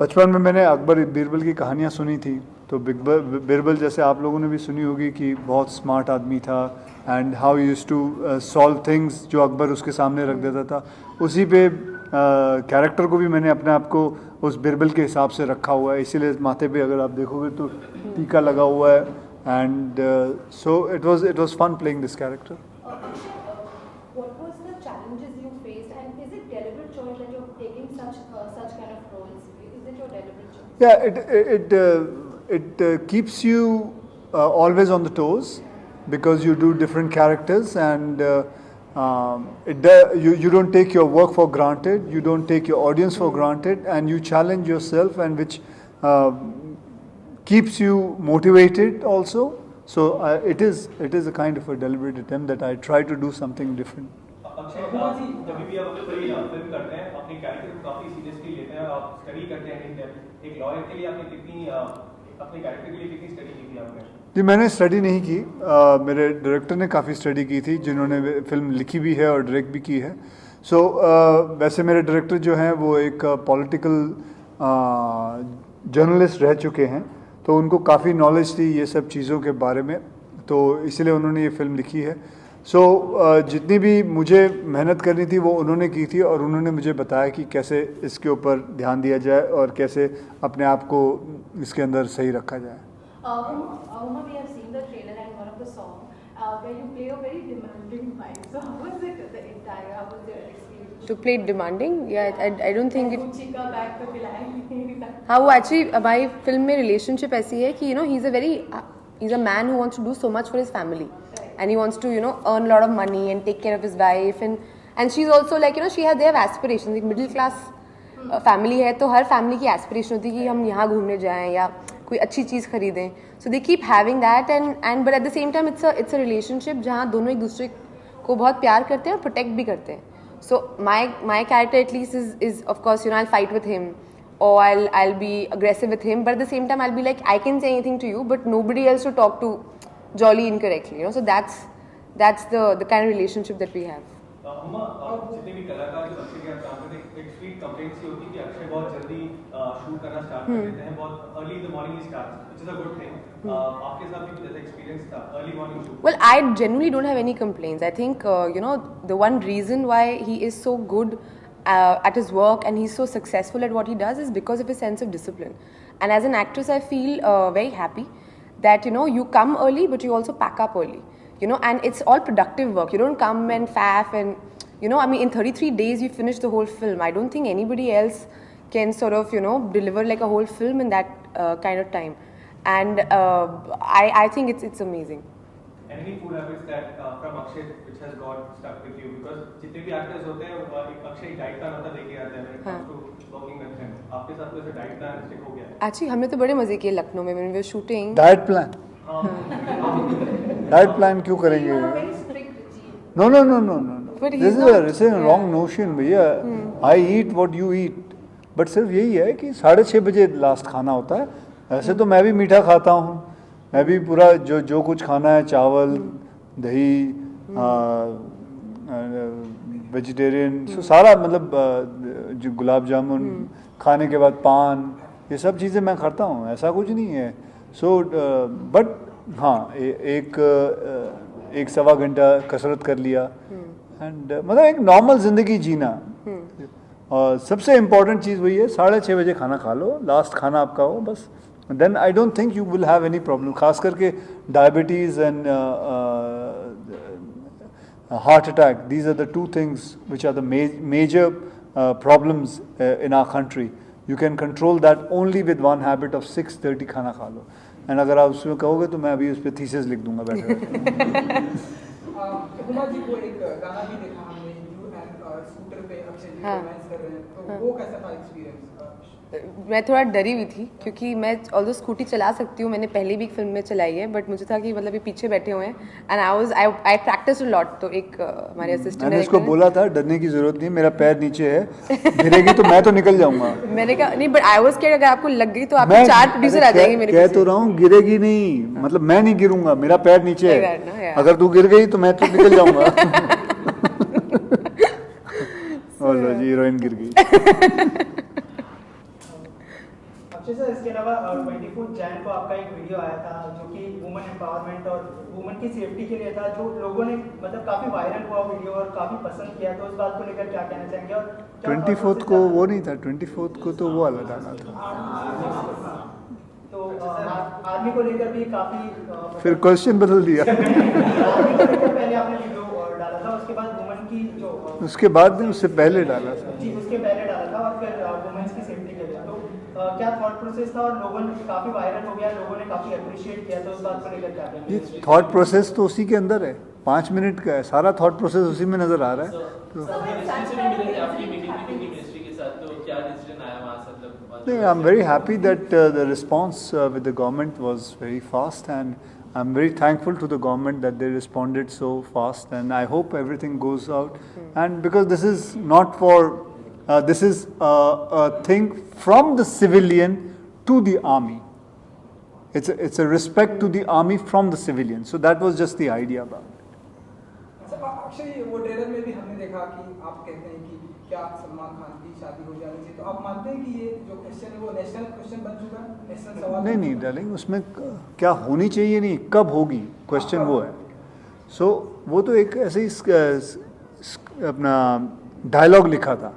बचपन में मैंने अकबर बीरबल की कहानियाँ सुनी थी, तो बीरबल जैसे आप लोगों ने भी सुनी होगी कि बहुत स्मार्ट आदमी था and how use to solve things, जो अकबर उसके सामने रख देता था। उसी पे कैरेक्टर को भी मैंने अपने आप को उस बीरबल के हिसाब से रखा हुआ है, इसीलिए माथे पे अगर आप देखोगे तो टीका लगा हुआ है। And so it was fun playing this character. What was the challenges you faced, and is it deliberate choice that you're taking such kind of roles? Is it your deliberate choice? Yeah, it keeps you always on the toes because you do different characters, and you don't take your work for granted, you don't take your audience for granted, and you challenge yourself, and which keeps you motivated also. So it is a kind of a deliberate attempt that I try to do something different. Akshay ji, जब भी आप कोई film करते हैं अपने character को काफी seriously लेते हैं और आप स्टडी करते हैं इन डेप्थ। एक लॉयर के लिए आपने कितनी अपने कैरेक्टर के लिए कितनी स्टडी की थी आपने? जी मैंने स्टडी नहीं की, मेरे डायरेक्टर ने काफ़ी स्टडी की थी, जिन्होंने फिल्म लिखी भी है और डायरेक्ट भी की है। सो वैसे मेरे डायरेक्टर जो हैं वो एक पॉलिटिकल जर्नलिस्ट रह चुके हैं, तो उनको काफ़ी नॉलेज थी ये सब चीज़ों के बारे में, तो इसलिए उन्होंने ये फिल्म लिखी है। सो जितनी भी मुझे मेहनत करनी थी वो उन्होंने की थी, और उन्होंने मुझे बताया कि कैसे इसके ऊपर ध्यान दिया जाए और कैसे अपने आप को इसके अंदर सही रखा जाए। Uma, we have seen the trailer and one of the song where you play a very demanding wife. So how was it the entire? How was your experience? To play demanding? Yeah, I don't think it. Gucci का bag तो दिलाएंगे। हाँ वो actually हमारी film में relationship ऐसी है कि he's a man who wants to do so much for his family, and he wants to earn a lot of money and take care of his wife, and she's also like they have aspirations. एक middle class family है, तो हर family की aspiration होती है कि हम यहाँ घूमने जाएं या कोई अच्छी चीज़ खरीदें। So they keep having that, and but at the same time it's a relationship जहाँ दोनों एक दूसरे को बहुत प्यार करते हैं और protect भी करते हैं। So my character at least is of course I'll fight with him, or I'll be aggressive with him, but at the same time I'll be like, I can say anything to you, but nobody else to talk to jolly incorrectly, so that's the kind of relationship that we have. जितने भी कलाकार जो अक्षय के साथ काम करते हैं, एक स्वीट कंप्लेंट सी होती है कि अक्षय बहुत जल्दी शूट करना स्टार्ट कर देते हैं, बहुत early in the morning he start, which is a good thing. आपके साथ भी कुछ ऐसा एक्सपीरियंस था early morning shoot? Well, I genuinely don't have any complaints. I think the one reason why he is so good at his work and he's so successful at what he does is because of his sense of discipline. And as an actress, I feel very happy that you come early, but you also pack up early. And it's all productive work. You don't come and faff and I mean in 33 days you finish the whole film. I don't think anybody else can sort of deliver like a whole film in that kind of time. And I think it's amazing. Any food habits that from Akshay which has got stuck with you? Because जितने भी actors होते हैं एक Akshay diet plan होता लेके आते हैं when it comes to working with him. आपके साथ कोई ऐसा डाइट प्लान स्टिक हो गया? Actually हमने तो बड़े मजे किए लखनऊ में when we were shooting. Diet plan? Diet plan क्यों करेंगे? No. This is a wrong notion भैया। I eat what you eat. But सिर्फ यही है कि 6:30 बजे लास्ट खाना होता है। ऐसे तो मैं भी मीठा खाता हूँ, मैं भी पूरा जो कुछ खाना है, चावल, दही, वेजिटेरियन, सारा मतलब जो गुलाब जामुन खाने के बाद पान, ये सब चीज़ें मैं खाता हूँ, ऐसा कुछ नहीं है। सो बट हाँ एक सवा घंटा कसरत कर लिया, एंड मतलब एक नॉर्मल ज़िंदगी जीना। और सबसे इम्पोर्टेंट चीज़ वही है, 6:30 बजे खाना खा लो, लास्ट खाना आपका हो बस, then I don't think you will have any problem. खास करके diabetes and heart attack, these are the two things which are the major problems in our country. You can control that only with one habit of 6:30 खाना खा लो। And अगर आप उसमें कहोगे तो मैं अभी उस पर थीसिस लिख दूंगा बैठे बैठे। हुमा जी को एक गाना भी देखा हमने, यू एंड स्कूटर पे अक्षय जी रोमांस कर रहे हैं, तो वो कैसा था एक्सपीरियंस? मैं थोड़ा डरी हुई थी क्योंकि मैं ऑल्दो स्कूटी चला सकती हूँ, मैंने पहले भी एक फिल्म में चलाई है, बट मुझे था कि मतलब ये पीछे बैठे हुए हैं, and I practice a lot. तो एक हमारे असिस्टेंट मैंने इसको बोला था डरने की जरूरत नहीं, मेरा पैर नीचे है, गिरेगी तो मैं तो निकल जाऊंगा। मैंने कहा नहीं, बट आई वाज स्कैर्ड अगर आपको लग गई तो आपके 4 प्रोड्यूसर आ जाएंगे मेरे पीछे। कह तो रहा हूँ गिरेगी नहीं, मतलब मैं नहीं गिरूंगा, मेरा पैर नीचे है, अगर तू गिर गई तो मैं तो निकल जाऊंगा। और लो जी, हीरोइन गिर गई। अक्षय सर, इसके अलावा 24 जैन को आपका एक वीडियो आया था जो कि वुमेन एम्पावरमेंट और वुमेन की सेफ्टी के लिए था, जो लोगों ने मतलब काफी वायरल हुआ वीडियो और काफी पसंद किया, तो उस बात को लेकर क्या कहना चाहेंगे? और क्या 24th को वो नहीं था, 24th को तो वो वाला डाला था। तो आर्मी को लेकर भी काफी फिर क्वेश्चन बदल दिया। आर्मी को लेकर पहले आपने वीडियो डाला था, उसके बाद वुमेन की जो उसके बाद नहीं, उससे पहले डाला था। जी उसके पहले डाला था, और फिर वुमेन्स की सेफ्टी के लिए। तो क्या थॉट प्रोसेस था? और लोगों ने काफी वायरल हो गया, लोगों ने काफी अप्रिशिएट किया, तो उस बात को लेकर क्या कहना ये चाहिए? थॉट प्रोसेस तो उसी के अंदर है, 5 मिनट का है, सारा थॉट प्रोसेस उसी में नजर आ रहा है। तो I am very happy that the response with the government was very fast, and I am very thankful to the government that they responded so fast, and I hope everything goes out. And because this is not for, this is a thing from the civilian to the army. It's a respect to the army from the civilian. So that was just the idea about it. Akshay, वो trailer में भी हमने देखा कि आप कहते हैं कि क्या सलमान खान की शादी हो जानी चाहिए, तो आप मानते हैं कि ये जो क्वेश्चन है वो नेशनल क्वेश्चन बन चुका है, नेशनल सवाल? नहीं डार्लिंग, उसमें क्या होनी चाहिए नहीं, कब होगी, क्वेश्चन वो है। सो वो तो एक ऐसे ही अपना डायलॉग लिखा था,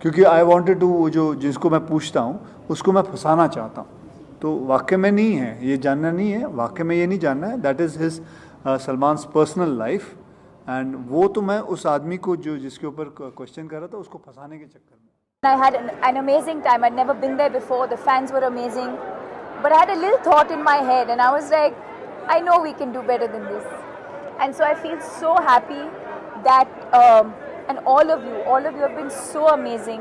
क्योंकि आई वांटेड टू, जो जिसको मैं पूछता हूँ उसको मैं फंसाना चाहता हूँ, तो वाकई में नहीं है, ये जानना नहीं है, वाकई में ये नहीं जानना है। That is his Salman's personal life, and वो तो मैं उस आदमी को जो जिसके ऊपर क्वेश्चन कर रहा था उसको फंसाने के चक्कर में। I had an amazing time. I'd never been there before. The fans were amazing. But I had a little thought in my head and I was like, I know we can do better than this. And so I feel so happy that, and all of you have been so amazing.